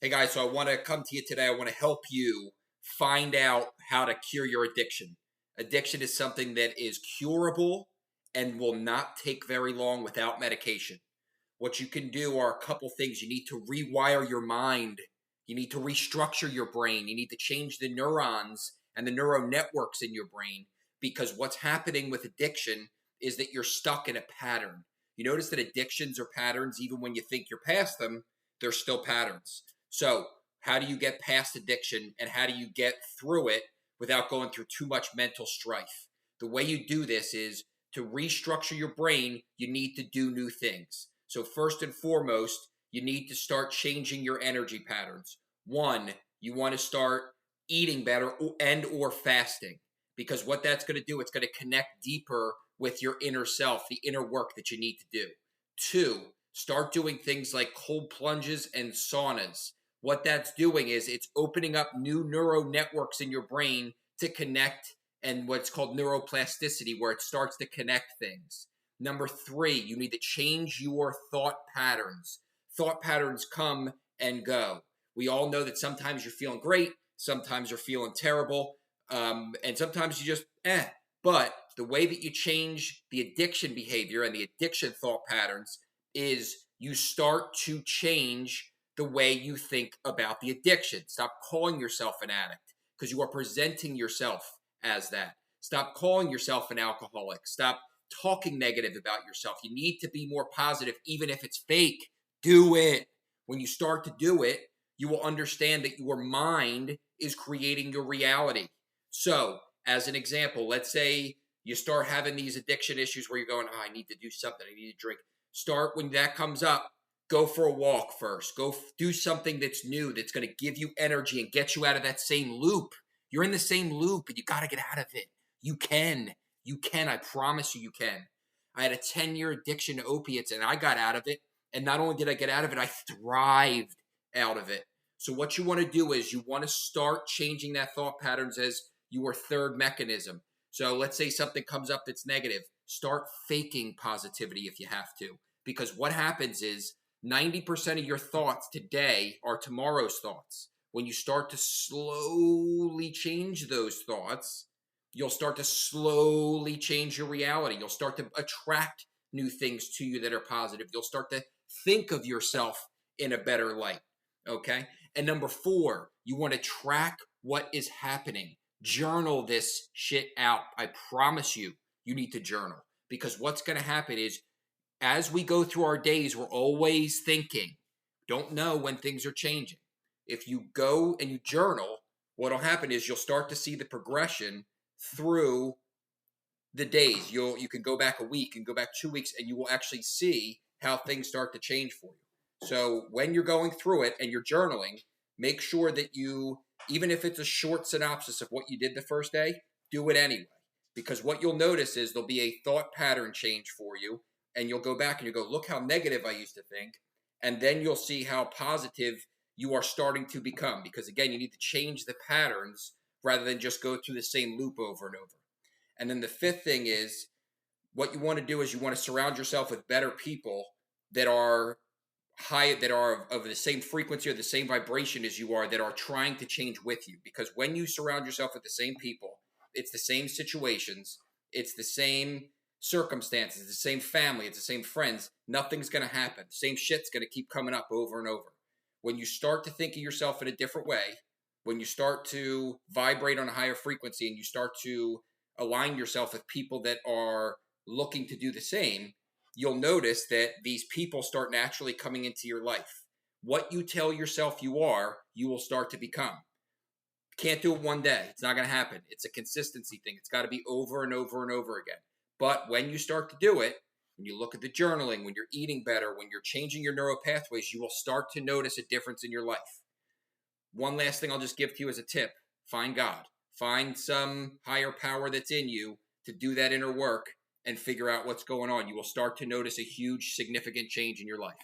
Hey guys, so I want to come to you today. I want to help you find out how to cure your addiction. Addiction is something that is curable and will not take very long without medication. What you can do are a couple things. You need to rewire your mind. You need to restructure your brain. You need to change the neurons and the neural networks in your brain, because what's happening with addiction is that you're stuck in a pattern. You notice that addictions are patterns. Even when you think you're past them, they're still patterns. So how do you get past addiction, and how do you get through it without going through too much mental strife? The way you do this is to restructure your brain. You need to do new things. So first and foremost, you need to start changing your energy patterns. One, you want to start eating better and or fasting, because what that's going to do, it's going to connect deeper with your inner self, the inner work that you need to do. Two, start doing things like cold plunges and saunas. What that's doing is it's opening up new neural networks in your brain to connect, and what's called neuroplasticity, where it starts to connect things. Number three, you need to change your thought patterns. Thought patterns come and go. We all know that sometimes you're feeling great, sometimes you're feeling terrible, and sometimes you just But the way that you change the addiction behavior and the addiction thought patterns is you start to change the way you think about the addiction. Stop calling yourself an addict, because you are presenting yourself as that. Stop calling yourself an alcoholic. Stop talking negative about yourself. You need to be more positive, even if it's fake. Do it. When you start to do it, you will understand that your mind is creating your reality. So, as an example, let's say you start having these addiction issues where you're going, oh, I need to do something. I need to drink. Start when that comes up. Go for a walk first. Go do something that's new, that's going to give you energy and get you out of that same loop. You're in the same loop, and you got to get out of it. You can. You can. I promise you, you can. I had a 10-year addiction to opiates, and I got out of it. And not only did I get out of it, I thrived out of it. So what you want to do is you want to start changing that thought patterns as your third mechanism. So let's say something comes up that's negative. Start faking positivity if you have to. Because what happens is 90% of your thoughts today are tomorrow's thoughts. When you start to slowly change those thoughts, you'll start to slowly change your reality. You'll start to attract new things to you that are positive. You'll start to think of yourself in a better light. Okay? And number four, you want to track what is happening. Journal this shit out. I promise you, you need to journal. Because what's going to happen is, as we go through our days, we're always thinking. Don't know when things are changing. If you go and you journal, what'll happen is you'll start to see the progression through the days. You can go back a week and go back 2 weeks, and you will actually see how things start to change for you. So when you're going through it and you're journaling, make sure that you, even if it's a short synopsis of what you did the first day, do it anyway. Because what you'll notice is there'll be a thought pattern change for you, and you'll go back and you go, look how negative I used to think. And then you'll see how positive you are starting to become. Because again, you need to change the patterns rather than just go through the same loop over and over. And then the fifth thing is, what you want to do is you want to surround yourself with better people that are high, that are of the same frequency or the same vibration as you are, that are trying to change with you. Because when you surround yourself with the same people, it's the same situations, it's the same circumstances, it's the same family, it's the same friends, nothing's going to happen. The same shit's going to keep coming up over and over. When you start to think of yourself in a different way, when you start to vibrate on a higher frequency and you start to align yourself with people that are looking to do the same, you'll notice that these people start naturally coming into your life. What you tell yourself you are, you will start to become. Can't do it one day. It's not going to happen. It's a consistency thing. It's got to be over and over and over again. But when you start to do it, when you look at the journaling, when you're eating better, when you're changing your neuropathways, you will start to notice a difference in your life. One last thing I'll just give to you as a tip. Find God. Find some higher power that's in you to do that inner work and figure out what's going on. You will start to notice a huge, significant change in your life.